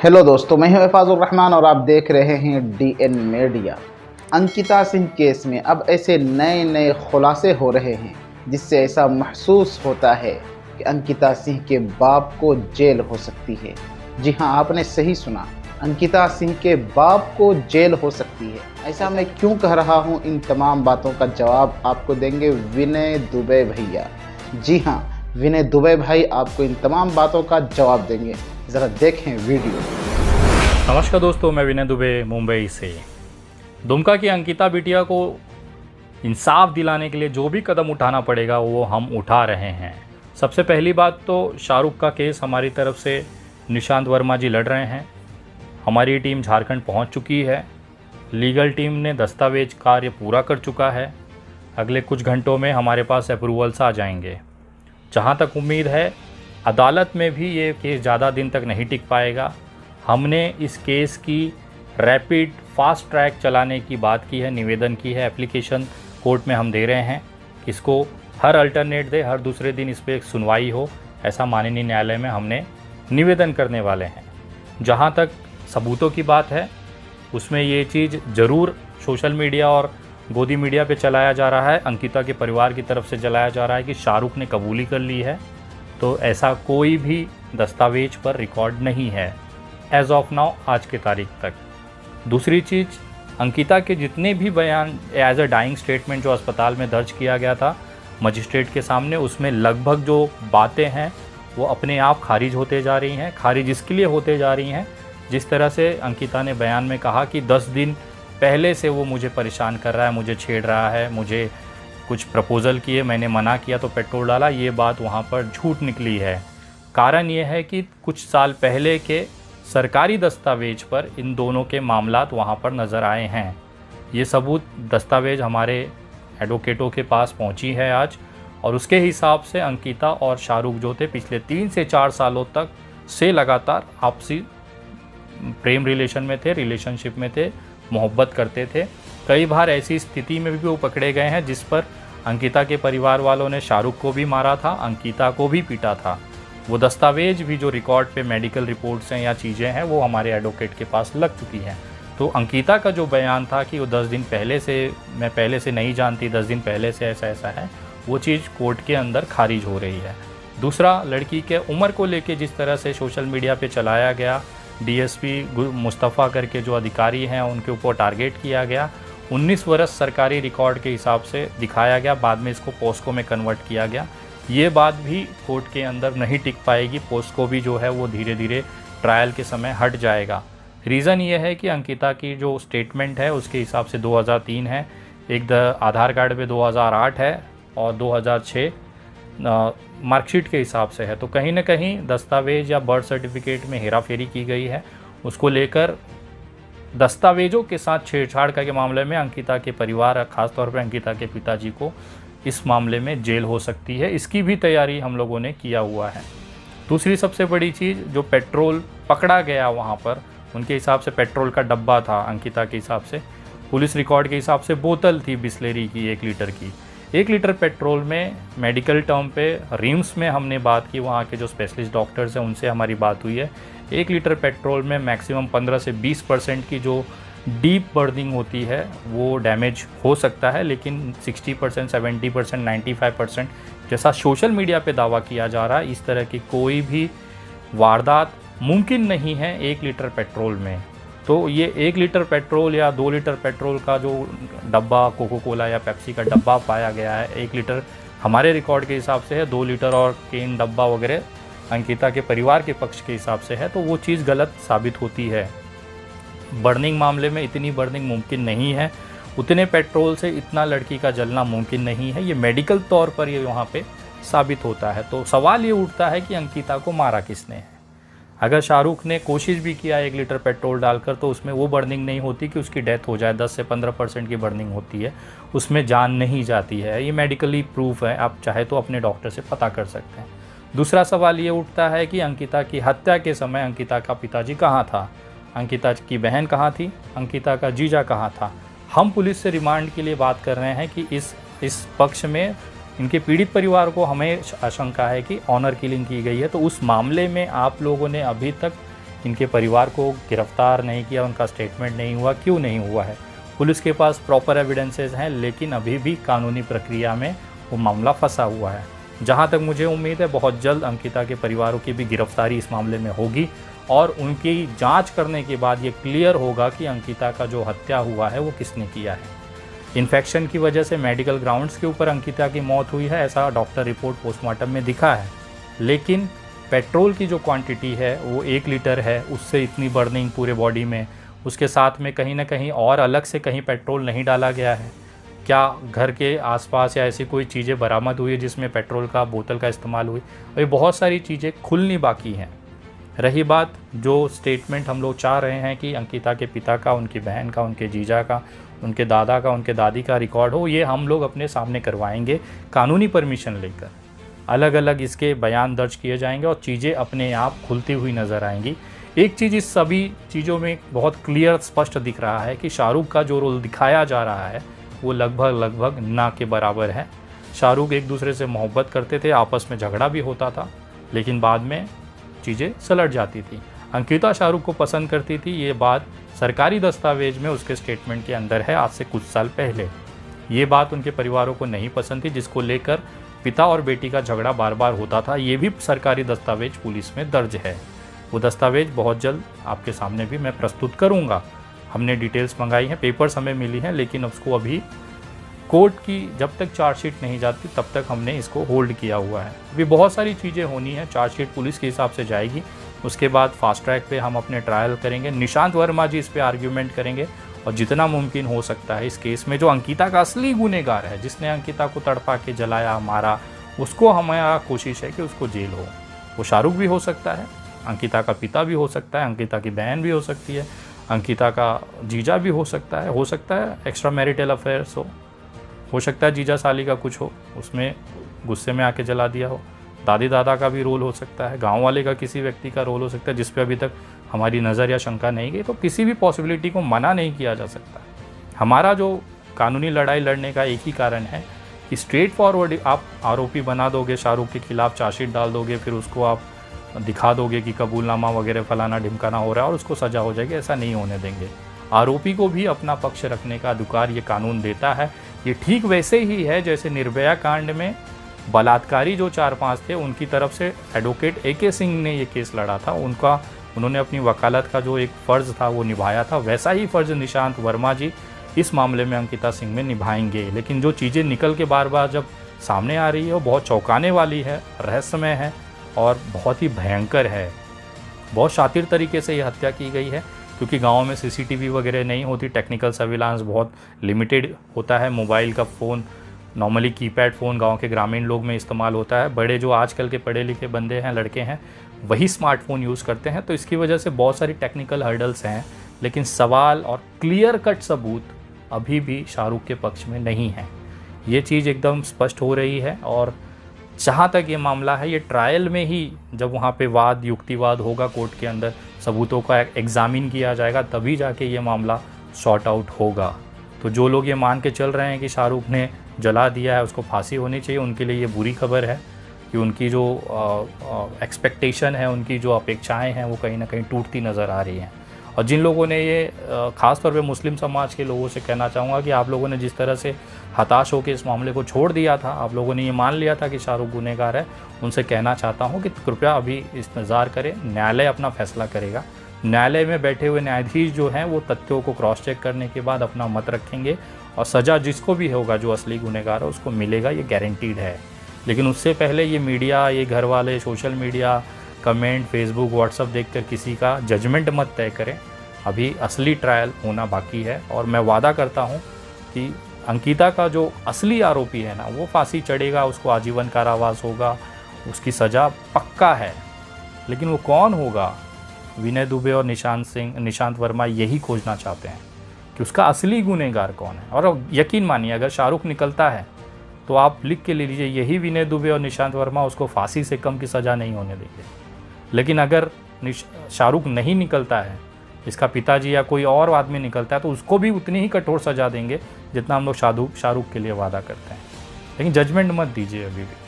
Hello दोस्तों, मैं हूं फाजुर रहमान और आप देख रहे हैं DN media. Ankita Singh case में अब ऐसे नए नए खुलासे हो रहे हैं जिससे ऐसा महसूस होता है कि अंकिता सिंह के बाप को जेल हो सकती है। जी हां, आपने सही सुना, अंकिता सिंह के बाप को जेल हो सकती है। ऐसा मैं क्यों कह रहा हूं, इन तमाम बातों का जवाब आपको देंगे विनय दुबे भैया। जी हां, विनय दुबे भाई आपको इन तमाम बातों का जवाब देंगे। ज़रा देखें वीडियो। नमस्कार दोस्तों, मैं विनय दुबे मुंबई से। दुमका की अंकिता बिटिया को इंसाफ दिलाने के लिए जो भी कदम उठाना पड़ेगा वो हम उठा रहे हैं। सबसे पहली बात तो शाहरुख का केस हमारी तरफ से निशांत वर्मा जी लड़ रहे हैं। हमारी टीम झारखंड पहुंच चुकी है। लीगल टीम ने दस्तावेज कार्य पूरा कर चुका है। अगले कुछ घंटों में हमारे पास अप्रूवल्स आ जाएंगे। जहां तक उम्मीद है, अदालत में भी ये केस ज़्यादा दिन तक नहीं टिक पाएगा। हमने इस केस की रैपिड फास्ट ट्रैक चलाने की बात की है, निवेदन की है, एप्लीकेशन कोर्ट में हम दे रहे हैं। इसको हर अल्टरनेट दे, हर दूसरे दिन इस पर एक सुनवाई हो, ऐसा माननीय न्यायालय में हमने निवेदन करने वाले हैं। जहाँ तक सबूतों की बात है, उसमें ये चीज़ ज़रूर सोशल मीडिया और गोदी मीडिया पे चलाया जा रहा है, अंकिता के परिवार की तरफ से चलाया जा रहा है कि शाहरुख ने कबूली कर ली है। तो ऐसा कोई भी दस्तावेज पर रिकॉर्ड नहीं है एज ऑफ नाउ, आज की तारीख तक। दूसरी चीज़, अंकिता के जितने भी बयान एज अ डाइंग स्टेटमेंट जो अस्पताल में दर्ज किया गया था मजिस्ट्रेट के सामने, उसमें लगभग जो बातें हैं वो अपने आप खारिज होते जा रही हैं। खारिज इसके लिए होते जा रही हैं, जिस तरह से अंकिता ने बयान में कहा कि 10 दिन पहले से वो मुझे परेशान कर रहा है, मुझे छेड़ रहा है, मुझे कुछ प्रपोज़ल किए, मैंने मना किया तो पेट्रोल डाला। ये बात वहाँ पर झूठ निकली है। कारण ये है कि कुछ साल पहले के सरकारी दस्तावेज पर इन दोनों के मामलात वहाँ पर नज़र आए हैं। ये सबूत दस्तावेज हमारे एडवोकेटों के पास पहुँची है आज, और उसके हिसाब से अंकिता और शाहरुख जो थे पिछले 3 से 4 सालों तक से लगातार आपसी प्रेम रिलेशनशिप में थे, मोहब्बत करते थे। कई बार ऐसी स्थिति में भी वो पकड़े गए हैं जिस पर अंकिता के परिवार वालों ने शाहरुख को भी मारा था, अंकिता को भी पीटा था। वो दस्तावेज भी जो रिकॉर्ड पे मेडिकल रिपोर्ट्स हैं या चीज़ें हैं वो हमारे एडवोकेट के पास लग चुकी हैं। तो अंकिता का जो बयान था कि वो 10 दिन पहले से, मैं पहले से नहीं जानती, 10 दिन पहले से ऐसा है, वो चीज़ कोर्ट के अंदर खारिज हो रही है। दूसरा, लड़की के उम्र को लेके जिस तरह से सोशल मीडिया पे चलाया गया, डीएसपी मुस्तफ़ा करके जो अधिकारी हैं उनके ऊपर टारगेट किया गया, 19 वर्ष सरकारी रिकॉर्ड के हिसाब से दिखाया गया, बाद में इसको पोस्को में कन्वर्ट किया गया। ये बात भी कोर्ट के अंदर नहीं टिक पाएगी। पोस्को भी जो है वो धीरे धीरे ट्रायल के समय हट जाएगा। रीज़न ये है कि अंकिता की जो स्टेटमेंट है उसके हिसाब से 2003 है, एक आधार कार्ड पे 2008 है और 2006 मार्कशीट के हिसाब से है। तो कहीं ना कहीं दस्तावेज या बर्थ सर्टिफिकेट में हेराफेरी की गई है। उसको लेकर दस्तावेजों के साथ छेड़छाड़ के मामले में अंकिता के परिवार, खासतौर पर अंकिता के पिताजी को इस मामले में जेल हो सकती है। इसकी भी तैयारी हम लोगों ने किया हुआ है। दूसरी सबसे बड़ी चीज़, जो पेट्रोल पकड़ा गया वहाँ पर, उनके हिसाब से पेट्रोल का डब्बा था, अंकिता के हिसाब से पुलिस रिकॉर्ड के हिसाब से बोतल थी बिस्लेरी की 1 लीटर की। 1 लीटर पेट्रोल में मेडिकल टर्म पे रिम्स में हमने बात की, वहाँ के जो स्पेशलिस्ट डॉक्टर्स हैं उनसे हमारी बात हुई है। 1 लीटर पेट्रोल में मैक्सिमम 15 से 20% की जो डीप बर्निंग होती है वो डैमेज हो सकता है, लेकिन 60%, 70%, 95% जैसा सोशल मीडिया पे दावा किया जा रहा है, इस तरह की कोई भी वारदात मुमकिन नहीं है 1 लीटर पेट्रोल में। तो ये 1 लीटर पेट्रोल या 2 लीटर पेट्रोल का जो डब्बा कोको कोला या पेप्सी का डब्बा पाया गया है, 1 लीटर हमारे रिकॉर्ड के हिसाब से है, 2 लीटर और केन डब्बा वगैरह अंकिता के परिवार के पक्ष के हिसाब से है, तो वो चीज़ गलत साबित होती है। बर्निंग मामले में इतनी बर्निंग मुमकिन नहीं है, उतने पेट्रोल से इतना लड़की का जलना मुमकिन नहीं है। ये मेडिकल तौर पर ये वहाँ पे साबित होता है। तो सवाल ये उठता है कि अंकिता को मारा किसने है। अगर शाहरुख ने कोशिश भी किया 1 लीटर पेट्रोल डालकर, तो उसमें वो बर्निंग नहीं होती कि उसकी डेथ हो जाए। 10 से 15% की बर्निंग होती है, उसमें जान नहीं जाती है। ये मेडिकली प्रूफ है, आप चाहे तो अपने डॉक्टर से पता कर सकते हैं। दूसरा सवाल ये उठता है कि अंकिता की हत्या के समय अंकिता का पिताजी कहाँ था, अंकिता की बहन कहाँ थी, अंकिता का जीजा कहाँ था। हम पुलिस से रिमांड के लिए बात कर रहे हैं कि इस पक्ष में इनके पीड़ित परिवार को हमें आशंका है कि ऑनर किलिंग की गई है। तो उस मामले में आप लोगों ने अभी तक इनके परिवार को गिरफ्तार नहीं किया, उनका स्टेटमेंट नहीं हुआ, क्यों नहीं हुआ है? पुलिस के पास प्रॉपर एविडेंसेस हैं, लेकिन अभी भी कानूनी प्रक्रिया में वो मामला फंसा हुआ है। जहाँ तक मुझे उम्मीद है बहुत जल्द अंकिता के परिवारों की भी गिरफ्तारी इस मामले में होगी और उनकी जांच करने के बाद ये क्लियर होगा कि अंकिता का जो हत्या हुआ है वो किसने किया है। इन्फेक्शन की वजह से मेडिकल ग्राउंड्स के ऊपर अंकिता की मौत हुई है, ऐसा डॉक्टर रिपोर्ट पोस्टमार्टम में दिखा है। लेकिन पेट्रोल की जो क्वांटिटी है वो 1 लीटर है, उससे इतनी बर्निंग पूरे बॉडी में, उसके साथ में कहीं ना कहीं और अलग से कहीं पेट्रोल नहीं डाला गया है क्या? घर के आसपास या ऐसी कोई चीज़ें बरामद हुई है जिसमें पेट्रोल का बोतल का इस्तेमाल हुई? अभी बहुत सारी चीज़ें खुलनी बाकी हैं। रही बात जो स्टेटमेंट हम लोग चाह रहे हैं कि अंकिता के पिता का, उनकी बहन का, उनके जीजा का, उनके दादा का, उनके दादी का रिकॉर्ड हो, ये हम लोग अपने सामने करवाएंगे कानूनी परमिशन लेकर। अलग अलग इसके बयान दर्ज किए जाएंगे और चीज़ें अपने आप खुलती हुई नज़र आएंगी। एक चीज़ इस सभी चीज़ों में बहुत क्लियर स्पष्ट दिख रहा है कि शाहरुख का जो रोल दिखाया जा रहा है वो लगभग ना के बराबर है। शाहरुख एक दूसरे से मोहब्बत करते थे, आपस में झगड़ा भी होता था, लेकिन बाद में चीज़ें सलट जाती थी। अंकिता शाहरुख को पसंद करती थी, ये बात सरकारी दस्तावेज में उसके स्टेटमेंट के अंदर है आज से कुछ साल पहले। ये बात उनके परिवारों को नहीं पसंद थी, जिसको लेकर पिता और बेटी का झगड़ा बार बार होता था। ये भी सरकारी दस्तावेज पुलिस में दर्ज है। वो दस्तावेज बहुत जल्द आपके सामने भी मैं प्रस्तुत करूँगा। हमने डिटेल्स मंगाई हैं, पेपर्स हमें मिली हैं, लेकिन उसको अभी कोर्ट की जब तक चार्जशीट नहीं जाती तब तक हमने इसको होल्ड किया हुआ है। अभी बहुत सारी चीज़ें होनी है। चार्जशीट पुलिस के हिसाब से जाएगी, उसके बाद फास्ट ट्रैक पे हम अपने ट्रायल करेंगे। निशांत वर्मा जी इस पे आर्ग्यूमेंट करेंगे और जितना मुमकिन हो सकता है इस केस में जो अंकिता का असली गुनहगार है, जिसने अंकिता को तड़पा के जलाया, मारा, उसको हमारा कोशिश है कि उसको जेल हो। वो शाहरुख भी हो सकता है, अंकिता का पिता भी हो सकता है, अंकिता की बहन भी हो सकती है, अंकिता का जीजा भी हो सकता है एक्स्ट्रा मैरिटल अफेयर्स हो सकता है जीजा साली का कुछ हो, उसमें गुस्से में आके जला दिया हो। दादी दादा का भी रोल हो सकता है, गांव वाले का किसी व्यक्ति का रोल हो सकता है जिस पे अभी तक हमारी नज़र या शंका नहीं गई। तो किसी भी पॉसिबिलिटी को मना नहीं किया जा सकता। हमारा जो कानूनी लड़ाई लड़ने का एक ही कारण है कि स्ट्रेट फॉरवर्ड आप आरोपी बना दोगे, शाहरुख के खिलाफ चार्जशीट डाल दोगे, फिर उसको आप दिखा दोगे कि कबूलनामा वगैरह फलाना ढिमकाना हो रहा है और उसको सज़ा हो जाएगी। ऐसा नहीं होने देंगे। आरोपी को भी अपना पक्ष रखने का अधिकार ये कानून देता है। ये ठीक वैसे ही है जैसे निर्भया कांड में बलात्कारी जो 4-5 थे उनकी तरफ से एडवोकेट AK सिंह ने ये केस लड़ा था, उन्होंने अपनी वकालत का जो एक फ़र्ज़ था वो निभाया था। वैसा ही फ़र्ज़ निशांत वर्मा जी इस मामले में अंकिता सिंह में निभाएंगे। लेकिन जो चीज़ें निकल के बार बार जब सामने आ रही है वो बहुत चौंकाने वाली है, रहस्यमय है और बहुत ही भयंकर है। बहुत शातिर तरीके से ये हत्या की गई है क्योंकि गाँव में CCTV वगैरह नहीं होती, टेक्निकल सर्विलांस बहुत लिमिटेड होता है। मोबाइल का फ़ोन, नॉर्मली कीपैड फ़ोन गांव के ग्रामीण लोग में इस्तेमाल होता है। बड़े जो आजकल के पढ़े लिखे बंदे हैं, लड़के हैं, वही स्मार्टफोन यूज़ करते हैं। तो इसकी वजह से बहुत सारी टेक्निकल हर्डल्स हैं, लेकिन सवाल और क्लियर कट सबूत अभी भी शाहरुख के पक्ष में नहीं है। ये चीज़ एकदम स्पष्ट हो रही है और जहाँ तक ये मामला है, ये ट्रायल में ही जब वहाँ पे वाद युक्तिवाद होगा, कोर्ट के अंदर सबूतों का एग्ज़ामिन किया जाएगा, तभी जाके ये मामला सॉर्ट आउट होगा। तो जो लोग ये मान के चल रहे हैं कि शाहरुख ने जला दिया है, उसको फांसी होनी चाहिए, उनके लिए ये बुरी खबर है कि उनकी जो एक्सपेक्टेशन है, उनकी जो अपेक्षाएं हैं वो कहीं ना कहीं टूटती नज़र आ रही हैं। और जिन लोगों ने ये ख़ास तौर पे मुस्लिम समाज के लोगों से कहना चाहूँगा कि आप लोगों ने जिस तरह से हताश होकर इस मामले को छोड़ दिया था, आप लोगों ने ये मान लिया था कि शाहरुख गुनहगार है, उनसे कहना चाहता हूँ कि कृपया अभी इंतज़ार करें, न्यायालय अपना फैसला करेगा। न्यायालय में बैठे हुए न्यायाधीश जो हैं वो तथ्यों को क्रॉस चेक करने के बाद अपना मत रखेंगे और सज़ा जिसको भी होगा, जो असली गुनहगार है, उसको मिलेगा, ये गारंटीड है। लेकिन उससे पहले ये मीडिया, ये घर वाले, social media, comment, Facebook, WhatsApp देखकर किसी का जजमेंट मत तय करें। अभी असली ट्रायल होना बाकी है और मैं वादा करता हूँ कि अंकिता का जो असली आरोपी है ना, वो फांसी चढ़ेगा, उसको आजीवन कारावास होगा, उसकी सज़ा पक्का है। लेकिन वो कौन होगा, विनय दुबे और निशांत वर्मा यही खोजना चाहते हैं कि उसका असली गुनहगार कौन है। और यकीन मानिए, अगर शाहरुख निकलता है तो आप लिख के ले लीजिए, यही विनय दुबे और निशांत वर्मा उसको फांसी से कम की सज़ा नहीं होने देंगे। लेकिन अगर शाहरुख नहीं निकलता है, इसका पिताजी या कोई और आदमी निकलता है, तो उसको भी उतनी ही कठोर सज़ा देंगे जितना हम लोग शाहरुख के लिए वादा करते हैं। लेकिन जजमेंट मत दीजिए अभी भी।